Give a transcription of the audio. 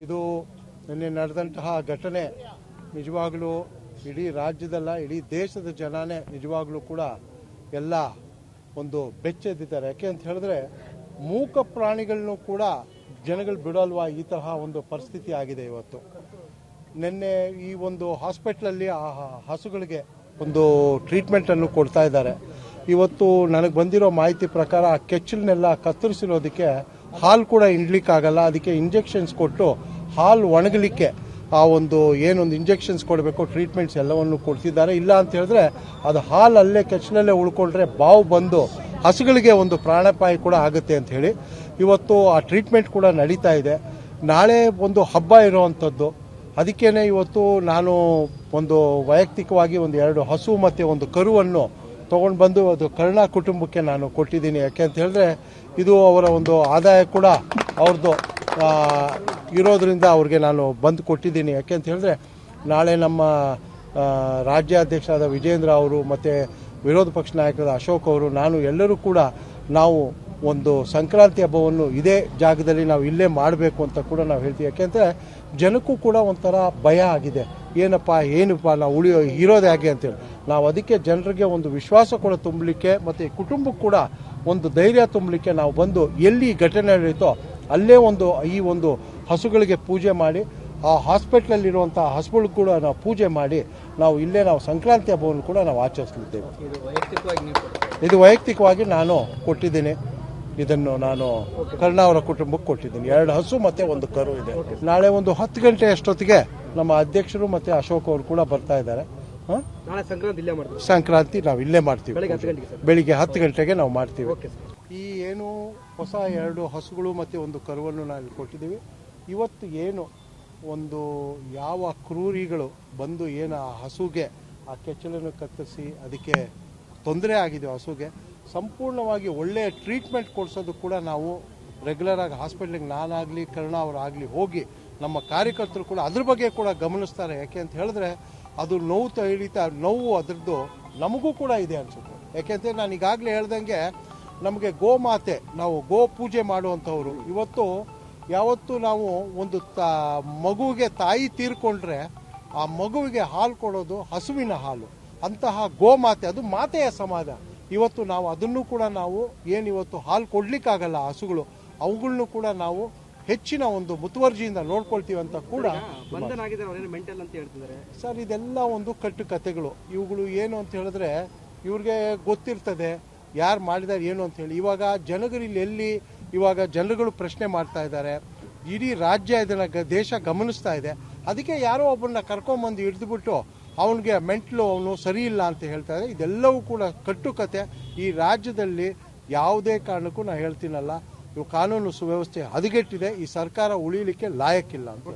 ಇದು ನಿನ್ನೆ ನಡೆದಂತಹ ಘಟನೆ ನಿಜವಾಗ್ಲೂ ಇಡೀ ರಾಜ್ಯದಲ್ಲ ಇಡೀ ದೇಶದ ಜನನೇ ನಿಜವಾಗ್ಲೂ ಕೂಡ ಎಲ್ಲ ಒಂದು ಬೆಚ್ಚೆದ್ದಿದ್ದಾರೆ. ಯಾಕೆ ಅಂತ ಹೇಳಿದ್ರೆ ಮೂಕ ಪ್ರಾಣಿಗಳನ್ನು ಕೂಡ ಜನಗಳು ಬಿಡಲ್ವಾ, ಈ ತರಹ ಒಂದು ಪರಿಸ್ಥಿತಿ ಆಗಿದೆ ಇವತ್ತು. ನಿನ್ನೆ ಈ ಒಂದು ಹಾಸ್ಪಿಟ್ಲಲ್ಲಿ ಆ ಹಸುಗಳಿಗೆ ಒಂದು ಟ್ರೀಟ್ಮೆಂಟ್ ಅನ್ನು ಕೊಡ್ತಾ ಇದ್ದಾರೆ. ಇವತ್ತು ನನಗೆ ಬಂದಿರೋ ಮಾಹಿತಿ ಪ್ರಕಾರ ಆ ಕೆಚ್ಚಲನ್ನೆಲ್ಲ ಕತ್ತರಿಸಿರೋದಕ್ಕೆ ಹಾಲು ಕೂಡ ಹಿಂಡ್ಲಿಕ್ಕಾಗಲ್ಲ, ಅದಕ್ಕೆ ಇಂಜೆಕ್ಷನ್ಸ್ ಕೊಟ್ಟು ಹಾಲು ಒಣಗಲಿಕ್ಕೆ ಆ ಒಂದು ಏನೊಂದು ಇಂಜೆಕ್ಷನ್ಸ್ ಕೊಡಬೇಕು, ಟ್ರೀಟ್ಮೆಂಟ್ಸ್ ಎಲ್ಲವನ್ನು ಕೊಡ್ತಿದ್ದಾರೆ. ಇಲ್ಲ ಅಂತ ಹೇಳಿದ್ರೆ ಅದು ಹಾಲು ಅಲ್ಲೇ ಕೆಚ್ಚಲಲ್ಲೇ ಉಳ್ಕೊಂಡ್ರೆ ಬಾವು ಬಂದು ಹಸುಗಳಿಗೆ ಒಂದು ಪ್ರಾಣಾಪಾಯ ಕೂಡ ಆಗುತ್ತೆ ಅಂತ ಹೇಳಿ ಇವತ್ತು ಆ ಟ್ರೀಟ್ಮೆಂಟ್ ಕೂಡ ನಡೀತಾ ಇದೆ. ನಾಳೆ ಒಂದು ಹಬ್ಬ ಇರೋವಂಥದ್ದು, ಅದಕ್ಕೇನೆ ಇವತ್ತು ನಾನು ಒಂದು ವೈಯಕ್ತಿಕವಾಗಿ ಒಂದು 2 ಹಸು ಮತ್ತು ಒಂದು ಕರುವನ್ನು ತೊಗೊಂಡು ಬಂದು ಅದು ಕರುಣಾ ಕುಟುಂಬಕ್ಕೆ ನಾನು ಕೊಟ್ಟಿದ್ದೀನಿ. ಯಾಕೆ ಅಂತ ಹೇಳಿದ್ರೆ ಇದು ಅವರ ಒಂದು ಆದಾಯ ಕೂಡ ಅವ್ರದ್ದು ಇರೋದ್ರಿಂದ ಅವ್ರಿಗೆ ನಾನು ಬಂದು ಕೊಟ್ಟಿದ್ದೀನಿ. ಯಾಕೆ ಅಂತ ಹೇಳಿದ್ರೆ ನಾಳೆ ನಮ್ಮ ರಾಜ್ಯಾಧ್ಯಕ್ಷರಾದ ವಿಜೇಂದ್ರ ಅವರು ಮತ್ತು ವಿರೋಧ ಪಕ್ಷ ನಾಯಕರಾದ ಅಶೋಕ್ ಅವರು, ನಾನು ಎಲ್ಲರೂ ಕೂಡ ನಾವು ಒಂದು ಸಂಕ್ರಾಂತಿ ಹಬ್ಬವನ್ನು ಇದೇ ಜಾಗದಲ್ಲಿ ನಾವು ಇಲ್ಲೇ ಮಾಡಬೇಕು ಅಂತ ಕೂಡ ನಾವು ಹೇಳ್ತೀವಿ. ಯಾಕೆಂದರೆ ಜನಕ್ಕೂ ಕೂಡ ಒಂಥರ ಭಯ ಆಗಿದೆ, ಏನಪ್ಪ ನಾವು ಇರೋದು ಹೇಗೆ ಅಂತೇಳಿ. ನಾವು ಅದಕ್ಕೆ ಜನರಿಗೆ ಒಂದು ವಿಶ್ವಾಸ ಕೂಡ ತುಂಬಲಿಕ್ಕೆ ಮತ್ತು ಕುಟುಂಬಕ್ಕೆ ಕೂಡ ಒಂದು ಧೈರ್ಯ ತುಂಬಲಿಕ್ಕೆ ನಾವು ಬಂದು ಎಲ್ಲಿ ಘಟನೆ ನಡೆಯುತ್ತೋ ಅಲ್ಲೇ ಈ ಒಂದು ಹಸುಗಳಿಗೆ ಪೂಜೆ ಮಾಡಿ, ಆ ಹಾಸ್ಪಿಟ್ಲಲ್ಲಿರುವಂಥ ಹಸುಗಳಿಗೆ ಕೂಡ ನಾವು ಪೂಜೆ ಮಾಡಿ ನಾವು ಇಲ್ಲೇ ನಾವು ಸಂಕ್ರಾಂತಿ ಹಬ್ಬವನ್ನು ಕೂಡ ನಾವು ಆಚರಿಸಲಿದ್ದೇವೆ. ಇದು ವೈಯಕ್ತಿಕವಾಗಿ ನಾನು ಕೊಟ್ಟಿದ್ದೀನಿ. ಇದನ್ನು ನಾನು ಕರುಣಾ ಅವರ ಕುಟುಂಬಕ್ಕೆ ಕೊಟ್ಟಿದ್ದೀನಿ. 2 ಹಸು ಮತ್ತು ಒಂದು ಕರು ಇದೆ. ನಾಳೆ ಒಂದು 10 ಗಂಟೆ ಅಷ್ಟೊತ್ತಿಗೆ ನಮ್ಮ ಅಧ್ಯಕ್ಷರು ಮತ್ತು ಅಶೋಕ್ ಅವರು ಕೂಡ ಬರ್ತಾ ಇದ್ದಾರೆ. ಸಂಕ್ರಾಂತಿ ನಾವು ಇಲ್ಲೇ ಮಾಡ್ತೀವಿ, ಬೆಳಿಗ್ಗೆ 10 ಗಂಟೆಗೆ ನಾವು ಮಾಡ್ತೀವಿ. ಈ ಏನು ಹೊಸ 2 ಹಸುಗಳು ಮತ್ತು ಒಂದು ಕರುವನ್ನು ನಾವು ಕೊಟ್ಟಿದ್ದೀವಿ. ಇವತ್ತು ಏನು ಒಂದು ಯಾವ ಕ್ರೂರಿಗಳು ಬಂದು ಏನು ಆ ಹಸುಗೆ ಆ ಕೆಚ್ಚಲನ್ನು ಕತ್ತರಿಸಿ ಅದಕ್ಕೆ ತೊಂದರೆ ಆಗಿದೆ, ಹಸುಗೆ ಸಂಪೂರ್ಣವಾಗಿ ಒಳ್ಳೆಯ ಟ್ರೀಟ್ಮೆಂಟ್ ಕೊಡಿಸೋದು ಕೂಡ ನಾವು ರೆಗ್ಯುಲರ್ ಆಗಿ ಹಾಸ್ಪಿಟ್ಲಿಗೆ ನಾನಾಗಲಿ ಕರುಣಾ ಅವರಾಗಲಿ ಹೋಗಿ ನಮ್ಮ ಕಾರ್ಯಕರ್ತರು ಕೂಡ ಅದ್ರ ಬಗ್ಗೆ ಕೂಡ ಗಮನಿಸ್ತಾರೆ. ಯಾಕೆ ಅಂತ ಹೇಳಿದ್ರೆ ಅದು ನೋವು ಅದರದ್ದು ನಮಗೂ ಕೂಡ ಇದೆ ಅನಿಸುತ್ತೆ. ಯಾಕೆಂದರೆ ನಾನು ಈಗಾಗಲೇ ಹೇಳ್ದಂಗೆ ನಮಗೆ ಗೋಮಾತೆ, ನಾವು ಗೋ ಪೂಜೆ ಮಾಡುವಂಥವ್ರು. ಯಾವತ್ತು ನಾವು ಒಂದು ಮಗುವಿಗೆ ತಾಯಿ ತೀರ್ಕೊಂಡ್ರೆ ಆ ಮಗುವಿಗೆ ಹಾಲು ಕೊಡೋದು ಹಸುವಿನ ಹಾಲು, ಅಂತಹ ಗೋಮಾತೆ, ಅದು ಮಾತೆಯ ಸಮಾಜ. ಇವತ್ತು ನಾವು ಅದನ್ನು ಕೂಡ ನಾವು ಏನಿವತ್ತು ಹಾಲು ಕೊಡ್ಲಿಕ್ಕಾಗಲ್ಲ ಹಸುಗಳು, ಅವುಗಳನ್ನು ಕೂಡ ನಾವು ಹೆಚ್ಚಿನ ಒಂದು ಮುತುವರ್ಜಿಯಿಂದ ನೋಡ್ಕೊಳ್ತೀವಿ ಅಂತ ಕೂಡ ಸರ್. ಇದೆಲ್ಲ ಒಂದು ಕಟ್ಟು ಕಥೆಗಳು. ಇವುಗಳು ಏನು ಅಂತ ಹೇಳಿದ್ರೆ ಇವ್ರಿಗೆ ಗೊತ್ತಿರ್ತದೆ ಯಾರು ಮಾಡಿದಾರೆ ಏನು ಅಂತ ಹೇಳಿ. ಇವಾಗ ಜನರುಗಳು ಪ್ರಶ್ನೆ ಮಾಡ್ತಾ ಇದ್ದಾರೆ, ಇಡೀ ರಾಜ್ಯ ಇದನ್ನ ದೇಶ ಗಮನಿಸ್ತಾ ಇದೆ. ಅದಕ್ಕೆ ಯಾರೋ ಒಬ್ಬರನ್ನ ಕರ್ಕೊಂಬಂದು ಹಿಡಿದುಬಿಟ್ಟು ಅವನಿಗೆ ಮೆಂಟ್ಲು, ಅವನು ಸರಿ ಇಲ್ಲ ಅಂತ ಹೇಳ್ತಾ ಇದ್ದಾರೆ. ಇದೆಲ್ಲವೂ ಕೂಡ ಕಟ್ಟುಕತೆ. ಈ ರಾಜ್ಯದಲ್ಲಿ ಯಾವುದೇ ಕಾರಣಕ್ಕೂ ನಾನು ಹೇಳ್ತೀನಲ್ಲ, ಇವು ಕಾನೂನು ಸುವ್ಯವಸ್ಥೆ ಹದಗೆಟ್ಟಿದೆ. ಈ ಸರ್ಕಾರ ಉಳಿಲಿಕ್ಕೆ ಲಾಯಕ್ಕಿಲ್ಲ ಅಂತ.